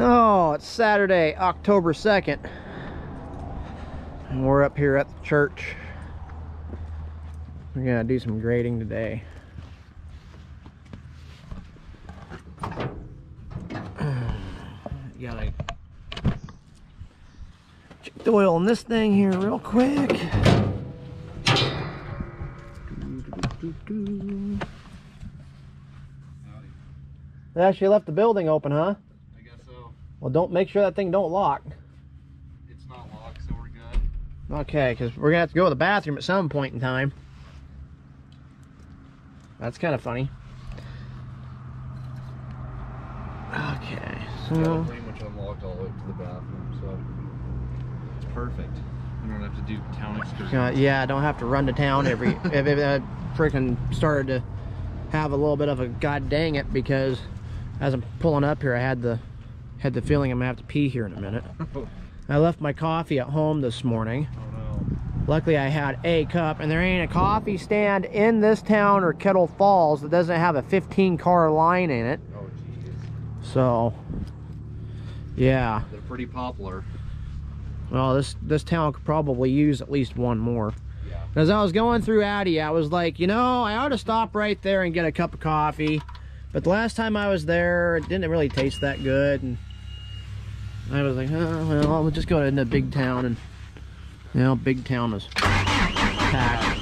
Oh, it's Saturday, October 2nd. And we're up here at the church. We're gonna do some grading today. Gotta check the oil in this thing here real quick. They actually left the building open, huh? I guess so. Well, don't make sure that thing don't lock. It's not locked, so we're good. Okay, because we're gonna have to go to the bathroom at some point in time. That's kind of funny. Okay, so Yeah, pretty much unlocked all the way to the bathroom, so it's perfect. We don't have to do town excursions. yeah, I don't have to run to town every. if I freaking started to have a little bit of a god dang it, because as I'm pulling up here, I had the feeling I'm gonna have to pee here in a minute. I left my coffee at home this morning. Oh no. Luckily I had a cup, and there ain't a coffee stand in this town or Kettle Falls that doesn't have a 15-car line in it. Oh jeez. So yeah. They're pretty popular. Well, this town could probably use at least one more. Yeah. As I was going through Addy, I was like, you know, I ought to stop right there and get a cup of coffee. But the last time I was there, it didn't really taste that good. And I was like, oh, well, I'll just go to the big town. And, you know, big town is packed.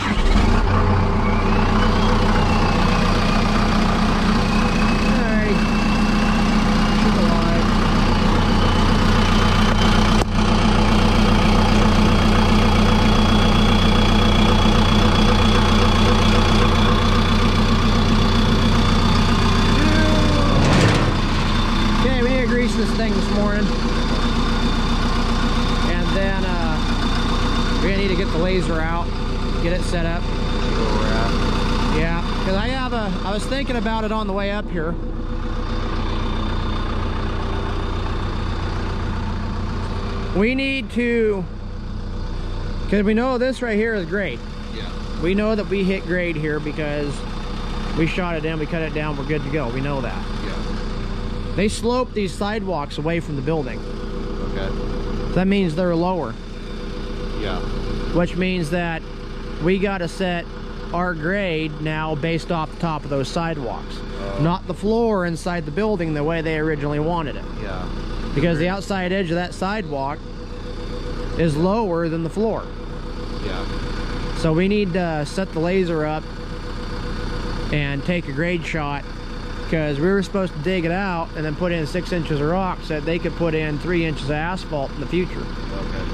This thing this morning, and then we're gonna need to get the laser out, get it set up. Yeah, because I was thinking about it on the way up here. We need to, because we know this right here is grade. Yeah. We know that we hit grade here because we shot it in, we cut it down, we're good to go. We know that. Yeah. They slope these sidewalks away from the building. Okay. So that means they're lower. Yeah. Which means that we got to set our grade now based off the top of those sidewalks. Not the floor inside the building the way they originally wanted it. Yeah. Because the outside edge of that sidewalk is lower than the floor. Yeah. So we need to set the laser up and take a grade shot, because we were supposed to dig it out and then put in 6 inches of rock so that they could put in 3 inches of asphalt in the future. Okay.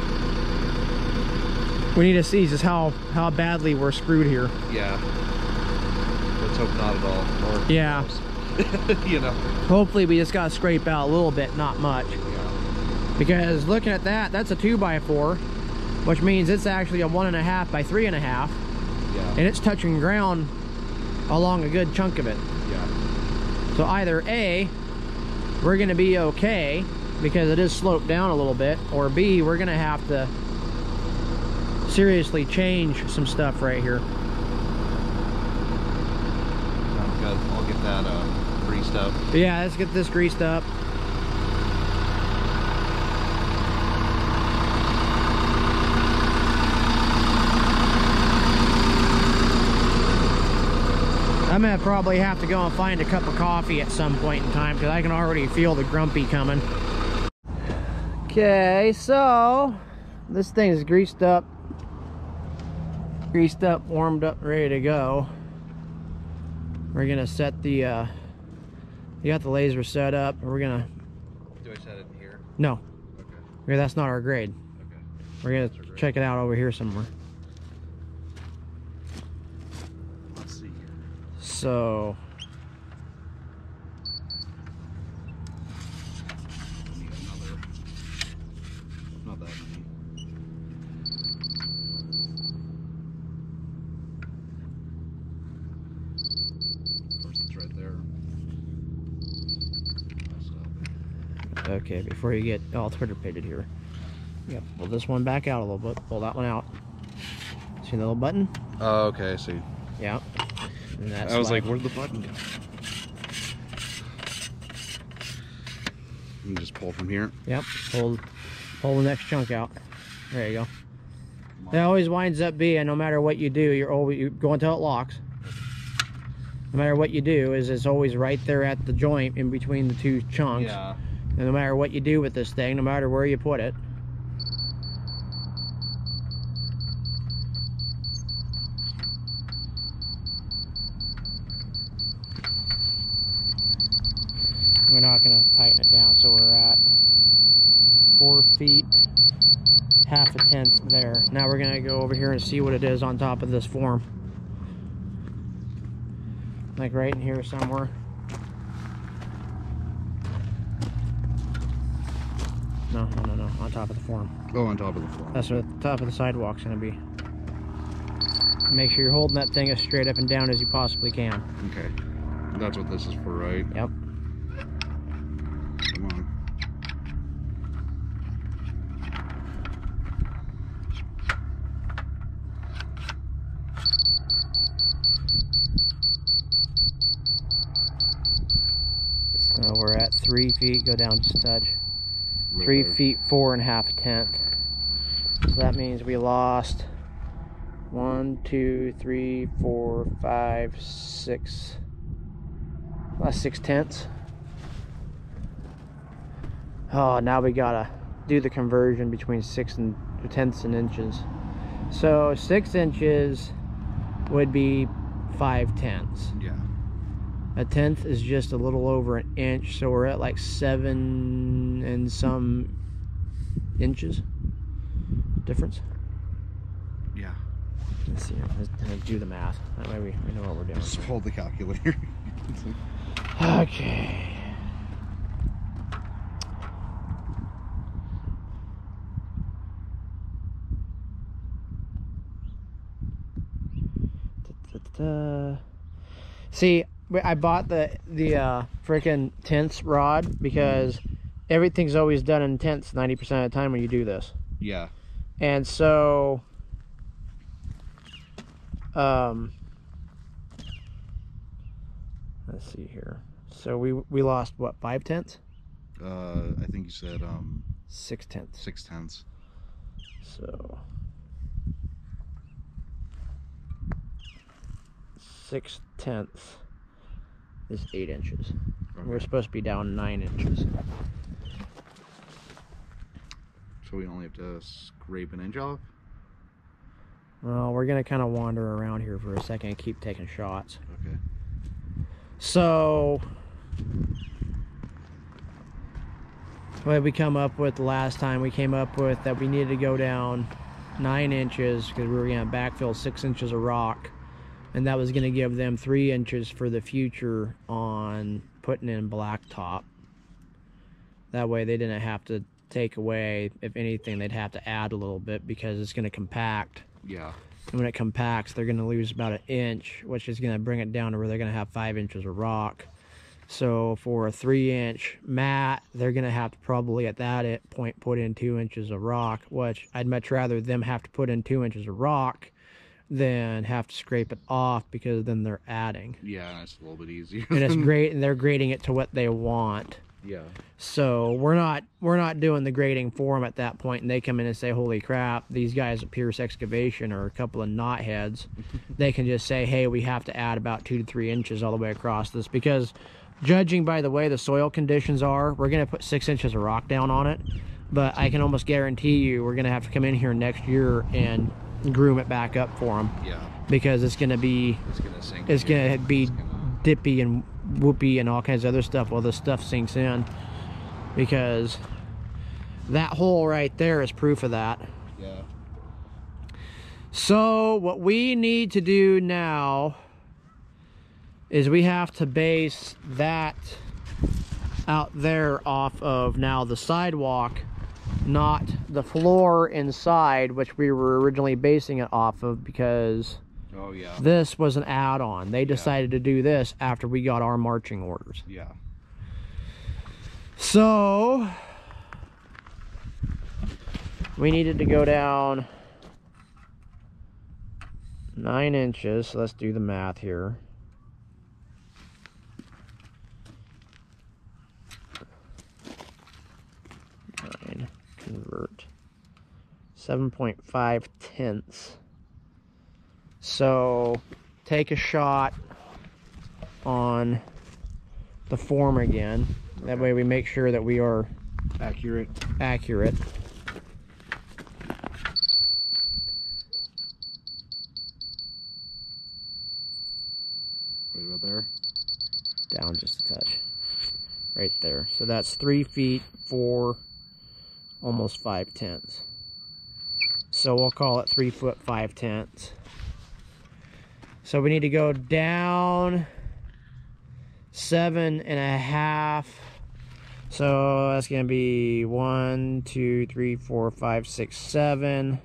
We need to see just how badly we're screwed here. Yeah. Let's hope not at all. Or Yeah. you know. Hopefully we just got to scrape out a little bit, not much. Yeah. Because looking at that, that's a 2x4, which means it's actually a 1.5 by 3.5. Yeah. And it's touching ground along a good chunk of it. Yeah. So either A, we're going to be okay because it is sloped down a little bit, or B, we're going to have to seriously change some stuff right here. Sounds good. I'll get that greased up. But yeah, let's get this greased up. I'm gonna probably have to go and find a cup of coffee at some point in time, because I can already feel the grumpy coming. Okay, so this thing is greased up, warmed up, ready to go. We're gonna set the you got the laser set up. We're gonna, Do I set it in here? no, Okay. that's not our grade. Okay. We're gonna check it out over here somewhere. Let's see. So I need another. Not that many. First, it's right there. okay, before you get all Twitter-pated here, you gotta pull this one back out a little bit. Pull that one out. See the little button? Oh, okay, I see. Yeah. And that's I was like, where'd the button go? And just pull from here. Yep. Pull the next chunk out. There you go. It always winds up being, no matter what you do, you go until it locks. No matter what you do, it's always right there at the joint in between the two chunks. Yeah. And no matter what you do with this thing, no matter where you put it. We're not going to tighten it down, so we're at 4 feet, 1/2 tenth there. Now we're going to go over here and see what it is on top of this form. Like right in here somewhere. No, on top of the form. Oh, on top of the form. That's what the top of the sidewalk's going to be. Make sure you're holding that thing as straight up and down as you possibly can. Okay. That's what this is for, right? Yep. Come on. So we're at 3 feet, go down just a touch. Right 3 there. feet, 4 1/2 tenth. So that means we lost 1, 2, 3, 4, 5, 6. Lost 6 tenths. Oh, now we gotta do the conversion between 6 and tenths and inches. So 6 inches would be 5 tenths. Yeah. A tenth is just a little over an inch, so we're at like 7 and some inches difference. Yeah. Let's see, let's do the math. That way we know what we're doing. Just hold the calculator. Okay. See, I bought the freaking tenths rod because everything's always done in tenths 90% of the time when you do this. Yeah. And so let's see here. So we lost what, 5 tenths? I think you said 6 tenths. 6 tenths. So 6 tenths is 8 inches. Okay. We're supposed to be down 9 inches. So we only have to scrape an inch off? Well, we're gonna kind of wander around here for a second and keep taking shots. Okay. So what did we come up with the last time? We came up with that we needed to go down 9 inches because we were gonna backfill 6 inches of rock, and that was gonna give them 3 inches for the future on putting in blacktop. That way they didn't have to take away. If anything, they'd have to add a little bit because it's gonna compact. Yeah. And when it compacts, they're going to lose about 1 inch, which is going to bring it down to where they're going to have 5 inches of rock. So for a 3-inch mat, they're going to have to probably at that point put in 2 inches of rock, which I'd much rather them have to put in 2 inches of rock than have to scrape it off, because then they're adding. Yeah, it's a little bit easier. And it's great, and they're grading it to what they want. Yeah. So we're not doing the grading for them at that point, and they come in and say, holy crap, these guys at Pierce Excavation are a couple of knotheads. They can just say, hey, we have to add about 2 to 3 inches all the way across this, because judging by the way the soil conditions are, we're going to put 6 inches of rock down on it, but I can almost guarantee you we're going to have to come in here next year and groom it back up for them. Yeah. Because it's going to be, It's gonna sink. it's going to be dippy and whoopy and all kinds of other stuff while this stuff sinks in, because that hole right there is proof of that. Yeah. So what we need to do now is we have to base that out there off of now the sidewalk, not the floor inside, which we were originally basing it off of, because Oh yeah. this was an add-on. They decided to do this after we got our marching orders. Yeah. So we needed to go down 9 inches. So let's do the math here. 7.5 tenths. So take a shot on the form again. Okay. That way we make sure that we are accurate. Right about there? Down just a touch. Right there. So that's 3 feet 4, almost 5 tenths. So we'll call it 3 foot 5 tenths. So we need to go down 7.5. So that's going to be 1, 2, 3, 4, 5, 6, 7.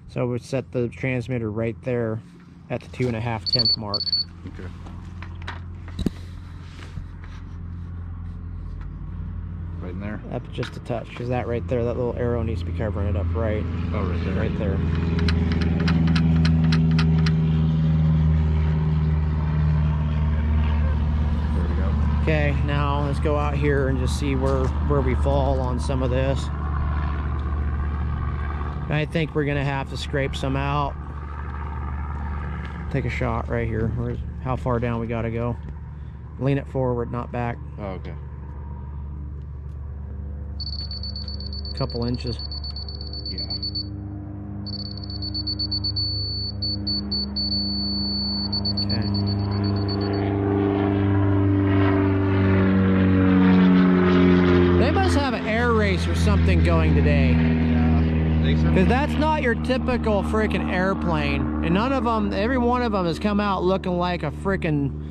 So we set the transmitter right there at the 2.5 tenth mark. Okay. Right in there? Up just a touch, because that right there, that little arrow needs to be covering it up right. Oh, right there. Right there. There we go. Okay, now let's go out here and just see where we fall on some of this. I think we're gonna have to scrape some out. Take a shot right here. How far down we gotta go. Lean it forward, not back. Oh, okay. Couple inches. Yeah. Okay. They must have an air race or something going today. Yeah. Think so? Because that's not your typical freaking airplane. And none of them, every one of them has come out looking like a freaking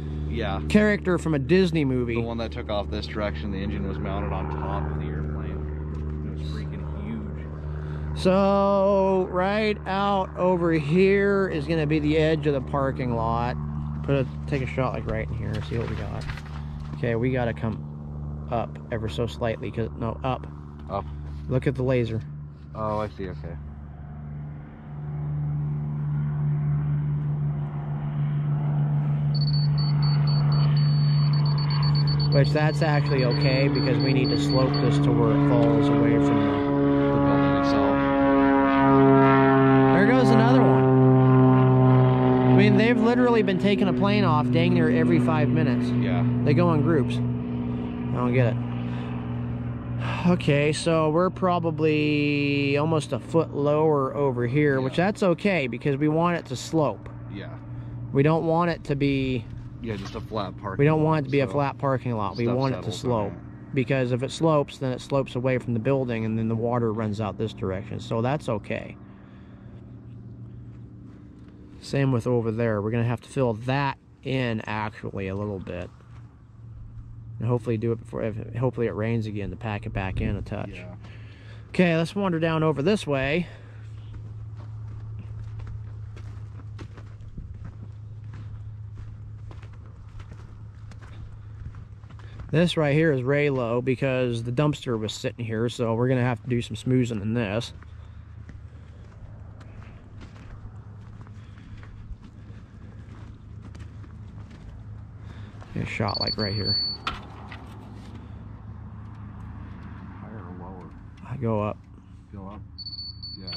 character from a Disney movie. The one that took off this direction, the engine was mounted on top of the airplane. It was freaking huge. So right out over here is going to be the edge of the parking lot. Take a shot like right in here. See what we got. Okay, we got to come up ever so slightly. No, up. Up. Look at the laser. Oh, I see. Okay. Which that's actually okay, because we need to slope this to where it falls away from The building itself. There goes another one. I mean, they've literally been taking a plane off dang near every 5 minutes. Yeah. They go in groups. I don't get it. Okay, so we're probably almost a foot lower over here, which that's okay, because we want it to slope. Yeah. We don't want it to be... Yeah, just a flat parking lot. We don't want it to be a flat parking lot. We want it to settles slope. Because if it slopes, then it slopes away from the building, and then the water runs out this direction. So that's okay. Same with over there. We're going to have to fill that in, actually, a little bit. And hopefully do it before... Hopefully it rains again to pack it back in a touch. Yeah. Okay, let's wander down over this way. This right here is ray low because the dumpster was sitting here, so we're gonna have to do some smoothing in this. Get a shot like right here. Higher or lower? I go up. Go up? Yeah.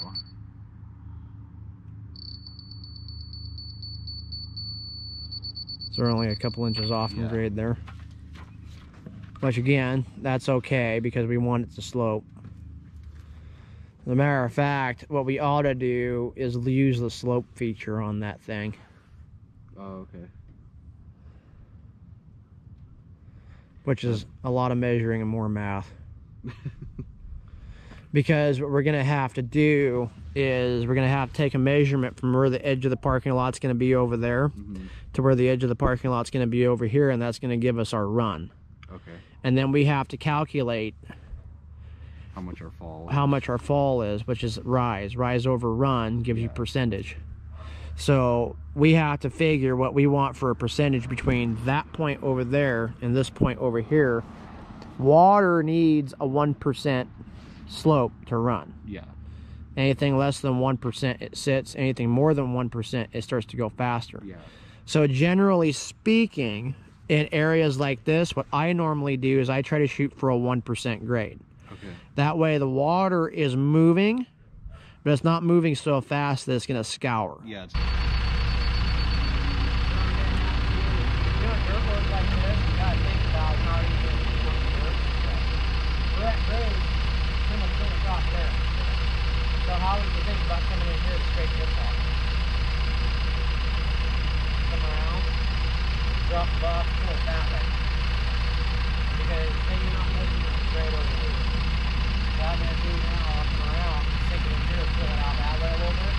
So we're only a couple inches off from grade there. Which again, that's okay because we want it to slope. As a matter of fact, what we ought to do is use the slope feature on that thing. Oh, okay. Which is a lot of measuring and more math. Because what we're going to have to do is we're going to have to take a measurement from where the edge of the parking lot's going to be over there to where the edge of the parking lot's going to be over here, and that's going to give us our run. Okay. And then we have to calculate how much our fall is, which is rise. Rise over run gives you percentage. So we have to figure what we want for a percentage between that point over there and this point over here. Water needs a 1% slope to run. Yeah. Anything less than 1%, it sits. Anything more than 1%, it starts to go faster. Yeah. So generally speaking, in areas like this, what I normally do is I try to shoot for a 1% grade. Okay. That way the water is moving, but it's not moving so fast that it's going to scour. Yeah. It's... So how would you think about coming in here to straighten this off? Come around, drop the buff, pull it that way. Because then you're not moving it straight over here. What I'm going to do now, I'll come around, take it in here, pull it out that way a little bit.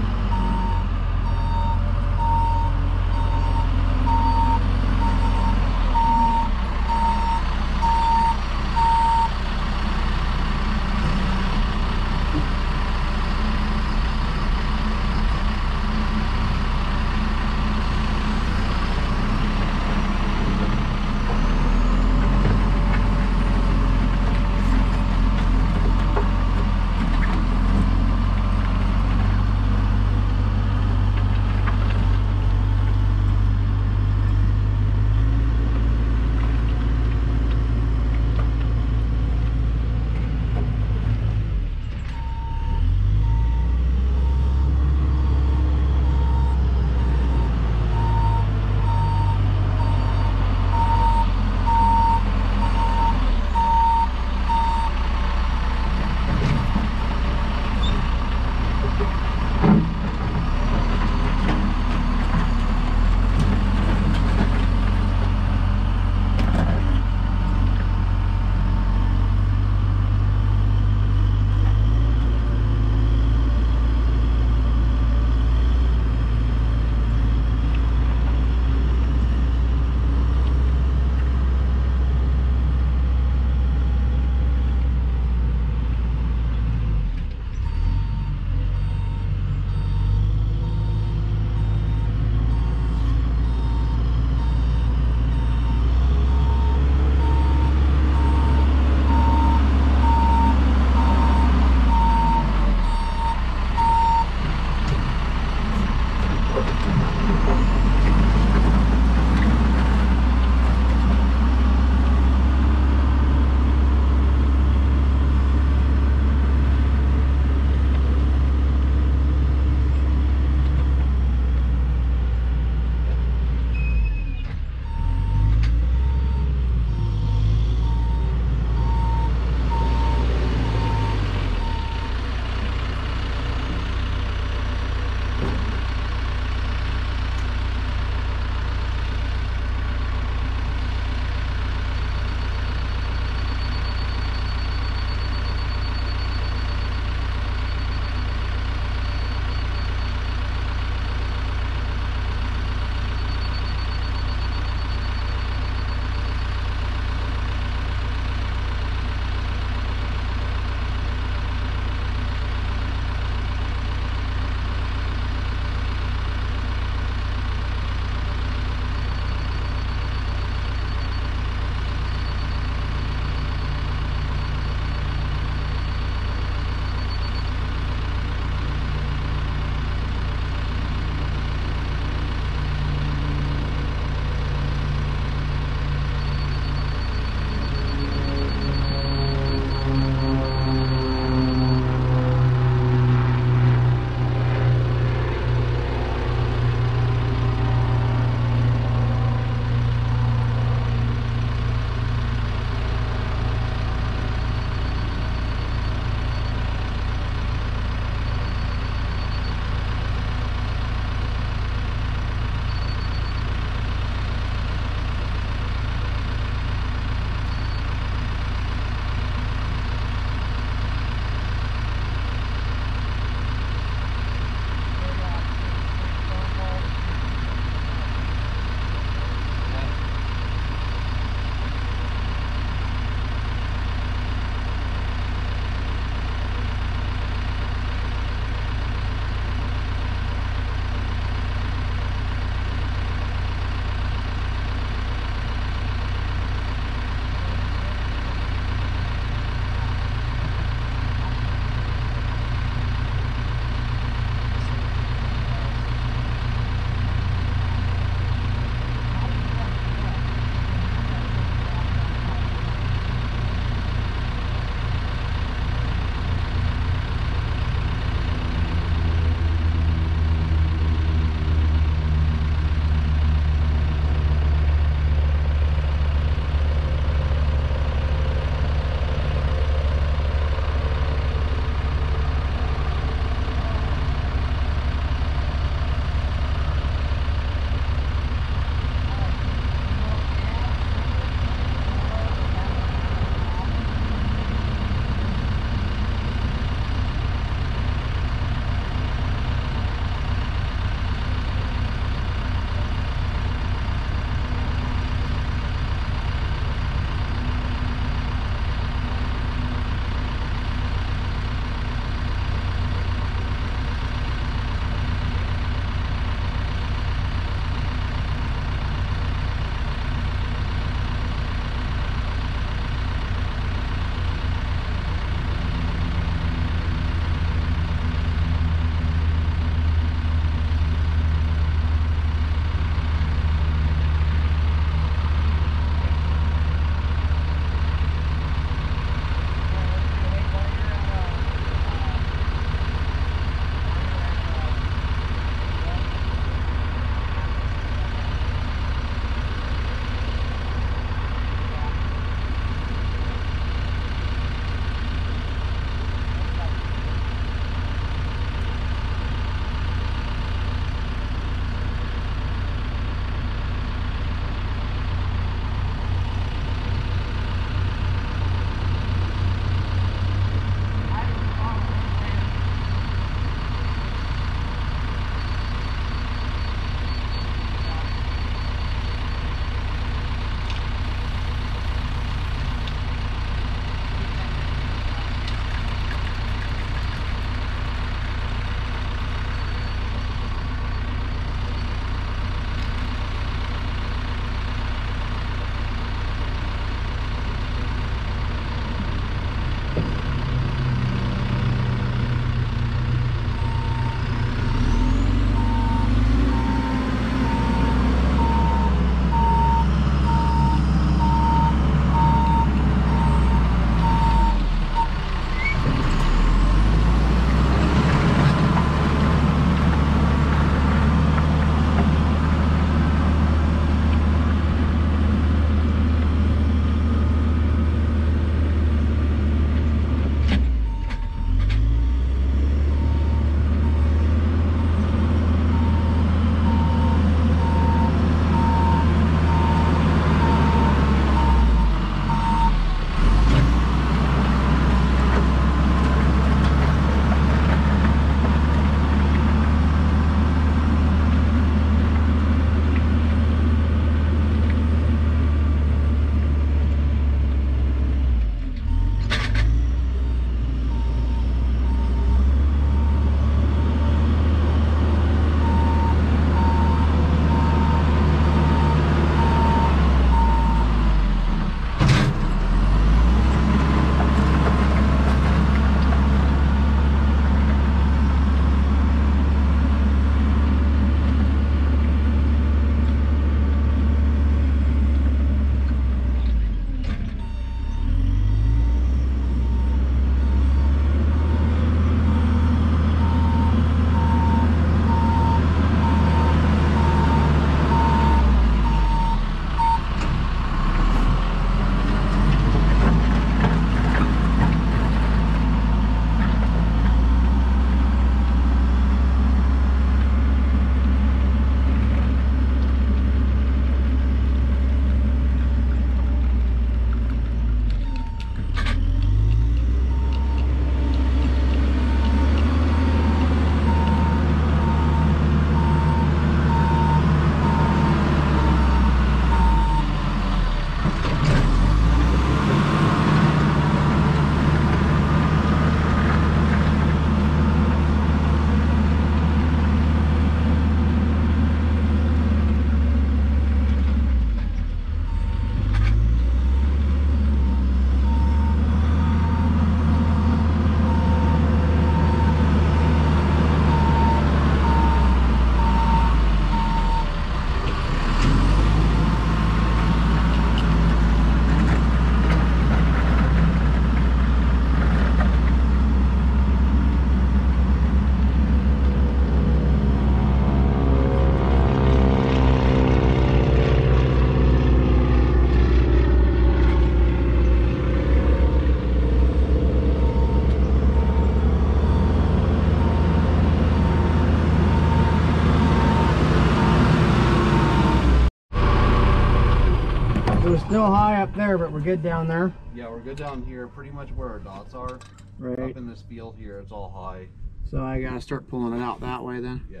It was still high up there, but we're good down there. Yeah, we're good down here, pretty much where our dots are. Right. Up in this field here, it's all high. So I gotta start pulling it out that way then. Yeah.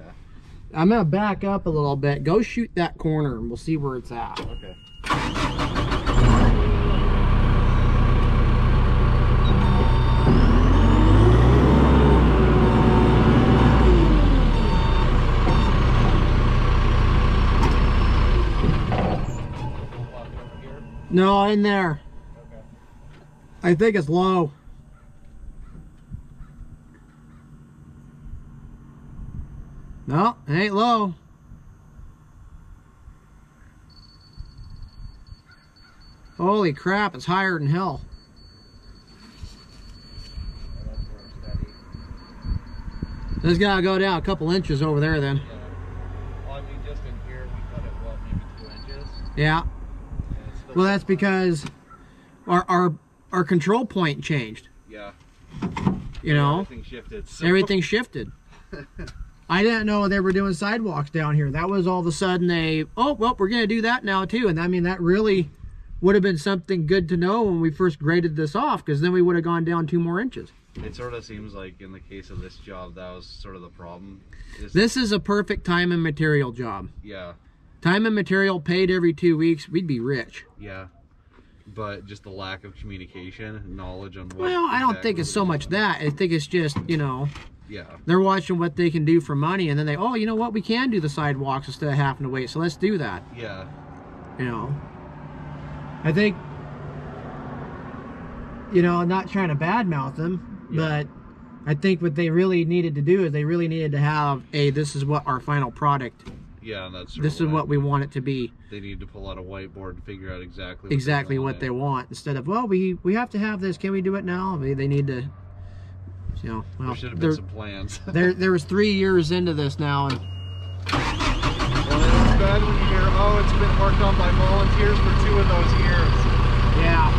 I'm gonna back up a little bit. Go shoot that corner and we'll see where it's at. Okay. No, in there. Okay. I think it's low. No, it ain't low. Holy crap, it's higher than hell. This gotta go down a couple inches over there then. Yeah. Well, I mean, just in here, we cut it, what, maybe 2 inches? Yeah. And it's still Well, that's because our control point changed. Yeah. You know, Everything shifted. So. everything shifted. I didn't know they were doing sidewalks down here. That was all of a sudden oh, well, we're going to do that now too. And I mean, that really would have been something good to know when we first graded this off, because then we would have gone down 2 more inches. It sort of seems like in the case of this job, that was sort of the problem. This is a perfect time and material job. Yeah. Time and material paid every 2 weeks, we'd be rich. Yeah. But just the lack of communication, knowledge on what. Well, I don't think exactly it's so much that. I think it's just, you know, Yeah. they're watching what they can do for money, and then they, oh, you know what, we can do the sidewalks instead of having to wait, so let's do that. Yeah. You know, I think, you know, I'm not trying to badmouth them, but I think what they really needed to do is they really needed to have this is what our final product, Yeah, and that's sort this of is what we want it to be. they need to pull out a whiteboard and figure out exactly What they want, instead of, well, we have to have this, can we do it now? They need to, you know, well, There should have been some plans. there was 3 years into this now, and Well, it's bad when you hear, oh, it's been worked on by volunteers for 2 of those years. yeah.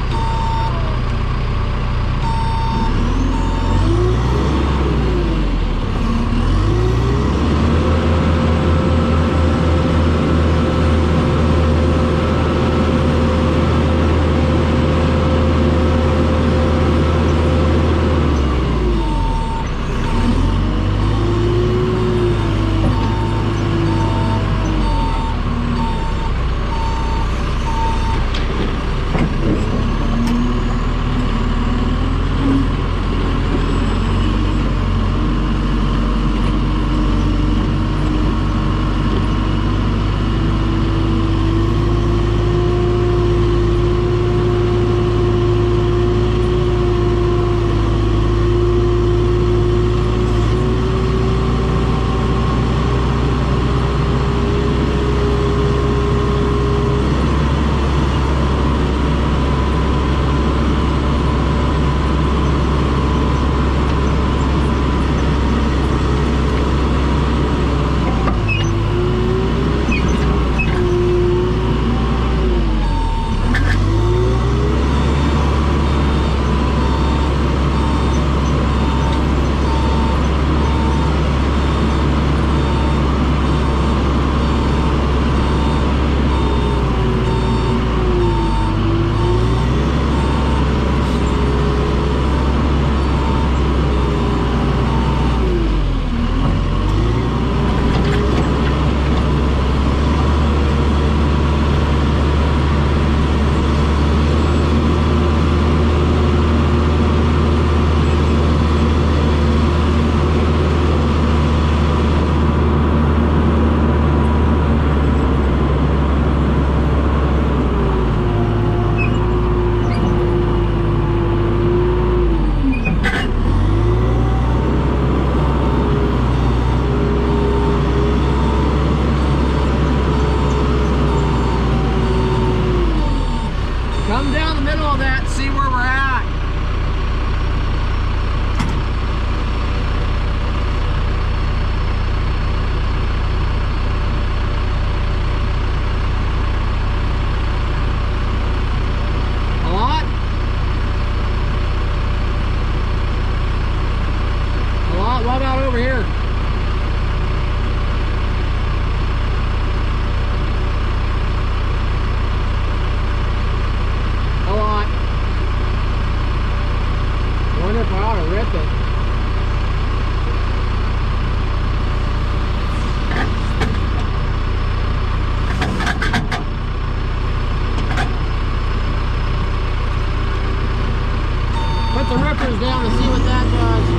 comes down to see what that does.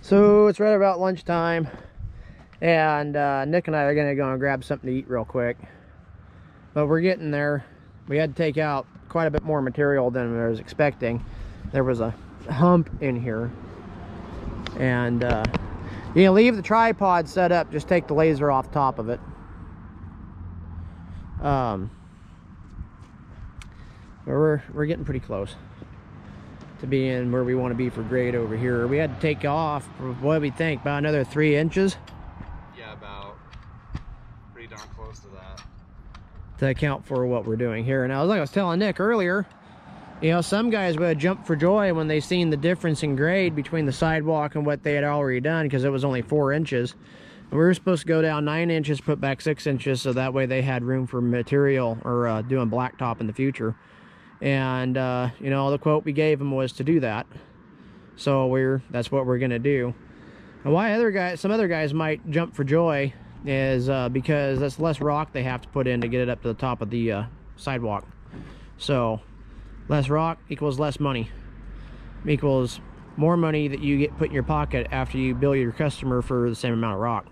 So it's right about lunchtime, and Nick and I are gonna go and grab something to eat real quick. But we're getting there. We had to take out quite a bit more material than I was expecting. There was a hump in here, and you can leave the tripod set up, just take the laser off top of it. We're getting pretty close to being where we want to be for grade over here. We had to take off, what do we think, about another 3 inches? Yeah, about pretty darn close to that. To account for what we're doing here. And like I was telling Nick earlier, You know, some guys would have jumped for joy when they seen the difference in grade between the sidewalk and what they had already done, because it was only 4 inches. And we were supposed to go down 9 inches, put back 6 inches, so that way they had room for material or doing blacktop in the future. And you know, the quote we gave them was to do that. So that's what we're gonna do. And why some other guys might jump for joy is because that's less rock they have to put in to get it up to the top of the sidewalk. So less rock equals less money, equals more money that you get put in your pocket after you bill your customer for the same amount of rock.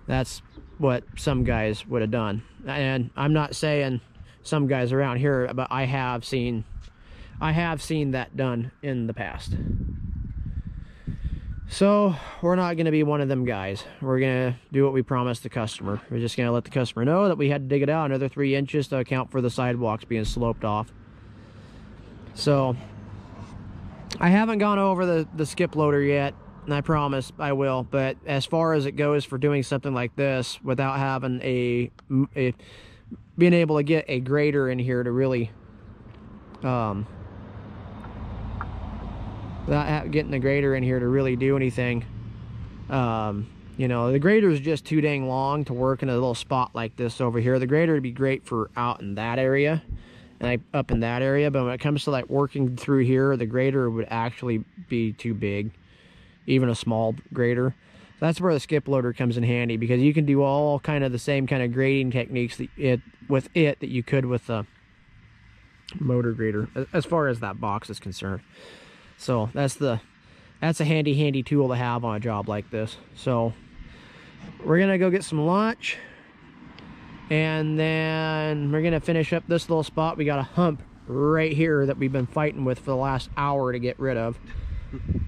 That's what some guys would have done. And I'm not saying some guys around here, but I have seen that done in the past. So we're not going to be one of them guys. We're going to do what we promised the customer. We're just going to let the customer know that we had to dig it out another 3 inches to account for the sidewalks being sloped off. So I haven't gone over the skip loader yet, and I promise I will. But as far as it goes for doing something like this without having being able to get a grader in here to really without getting the grader in here to really do anything, you know, the grader is just too dang long to work in a little spot like this over here. The grader would be great for out in that area and up in that area, but when it comes to like working through here, the grader would actually be too big, even a small grader. That's where the skip loader comes in handy, because you can do all kind of the same kind of grading techniques that you could with a motor grader, as far as that box is concerned. So that's a handy tool to have on a job like this. So we're gonna go get some lunch, and then we're gonna finish up this little spot. We got a hump right here that we've been fighting with for the last hour to get rid of,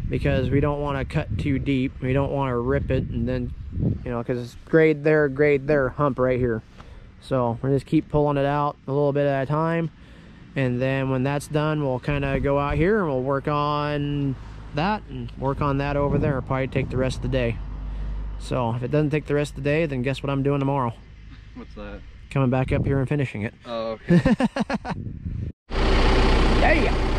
because we don't want to cut too deep. We don't want to rip it, and then, you know, because it's grade there, hump right here. So we're just keep pulling it out a little bit at a time, and then when that's done, we'll kind of go out here and we'll work on that and work on that over there. It'll probably take the rest of the day. So if it doesn't take the rest of the day, then guess what I'm doing tomorrow? What's that? Coming back up here and finishing it. Oh, okay. Yeah.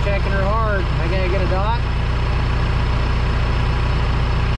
checking her hard. I gotta get a dot.